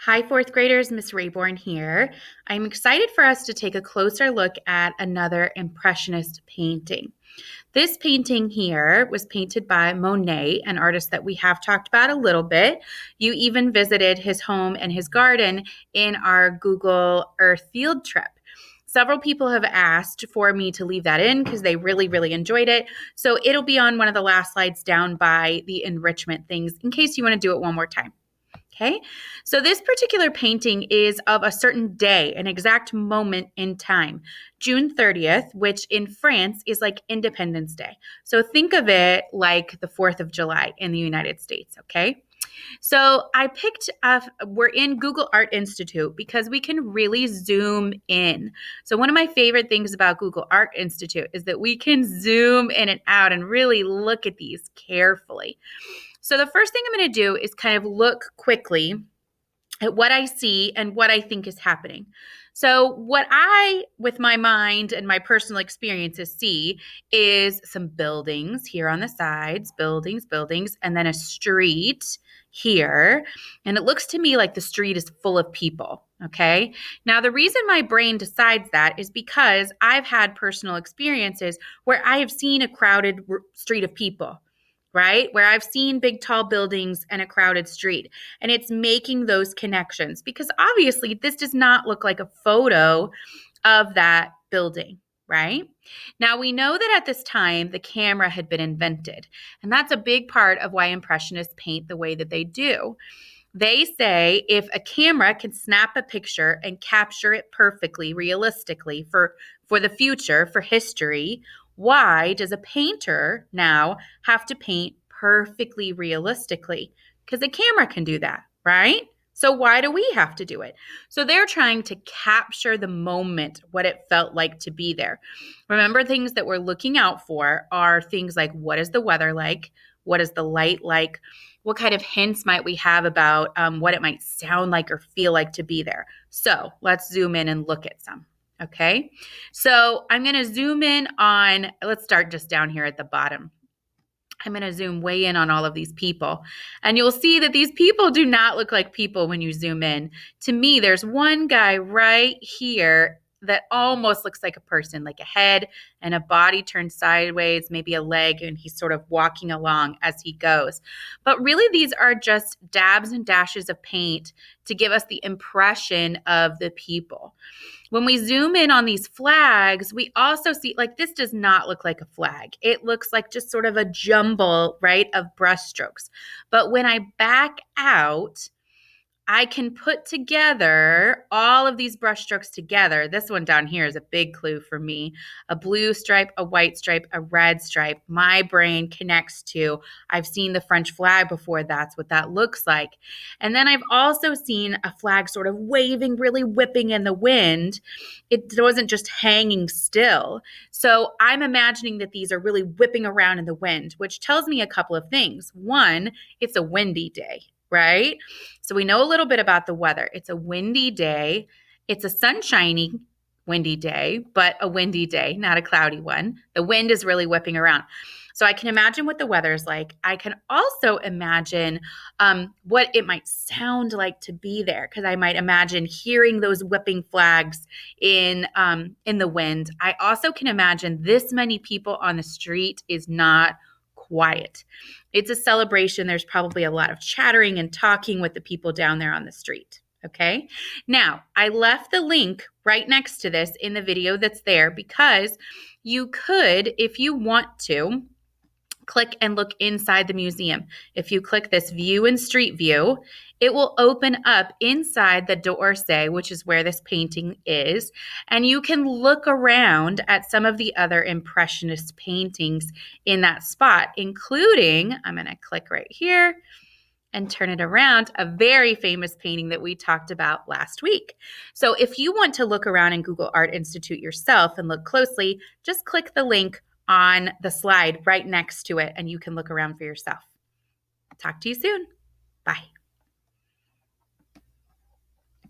Hi, fourth graders, Miss Rayborn here. I'm excited for us to take a closer look at another Impressionist painting. This painting here was painted by Monet, an artist that we have talked about a little bit. You even visited his home and his garden in our Google Earth field trip. Several people have asked for me to leave that in because they really enjoyed it. So it'll be on one of the last slides down by the enrichment things in case you want to do it one more time. Okay, so this particular painting is of a certain day, an exact moment in time, June 30th, which in France is like Independence Day. So think of it like the 4th of July in the United States, okay? So I picked up, we're in Google Art Institute because we can really zoom in. So one of my favorite things about Google Art Institute is that we can zoom in and out and really look at these carefully. So the first thing I'm going to do is kind of look quickly at what I see and what I think is happening. So what I, with my mind and my personal experiences, see is some buildings here on the sides, buildings, and then a street here. And it looks to me like the street is full of people. Okay. Now, the reason my brain decides that is because I've had personal experiences where I have seen a crowded street of people, right? Where I've seen big, tall buildings and a crowded street. And it's making those connections because obviously this does not look like a photo of that building, right? Now we know that at this time the camera had been invented. And that's a big part of why Impressionists paint the way that they do. They say if a camera can snap a picture and capture it perfectly, realistically for the future, for history, why does a painter now have to paint perfectly realistically? Because a camera can do that, right? So why do we have to do it? So they're trying to capture the moment, what it felt like to be there. Remember, things that we're looking out for are things like what is the weather like? What is the light like? What kind of hints might we have about what it might sound like or feel like to be there? So let's zoom in and look at some. Okay, so I'm going to zoom in on, let's start just down here at the bottom. I'm going to zoom way in on all of these people. And you'll see that these people do not look like people when you zoom in. To me, there's one guy right here that almost looks like a person, like a head and a body turned sideways, maybe a leg, and he's sort of walking along as he goes. But really, these are just dabs and dashes of paint to give us the impression of the people. When we zoom in on these flags, we also see, like, this does not look like a flag. It looks like just sort of a jumble, right, of brushstrokes. But when I back out, I can put together all of these brushstrokes together. This one down here is a big clue for me. A blue stripe, a white stripe, a red stripe. My brain connects to, I've seen the French flag before. That's what that looks like. And then I've also seen a flag sort of waving, really whipping in the wind. It wasn't just hanging still. So I'm imagining that these are really whipping around in the wind, which tells me a couple of things. One, it's a windy day, right? So we know a little bit about the weather. It's a windy day. It's a sunshiny, windy day, but a windy day, not a cloudy one. The wind is really whipping around. So I can imagine what the weather is like. I can also imagine what it might sound like to be there, because I might imagine hearing those whipping flags in the wind. I also can imagine this many people on the street is not quiet. It's a celebration. There's probably a lot of chattering and talking with the people down there on the street. Okay. Now, I left the link right next to this in the video that's there because you could, if you want to, click and look inside the museum. If you click this view and street view, it will open up inside the d'Orsay, which is where this painting is, and you can look around at some of the other Impressionist paintings in that spot, including, I'm going to click right here and turn it around, a very famous painting that we talked about last week. So if you want to look around in Google Art Institute yourself and look closely, just click the link on the slide right next to it and you can look around for yourself. Talk to you soon. Bye.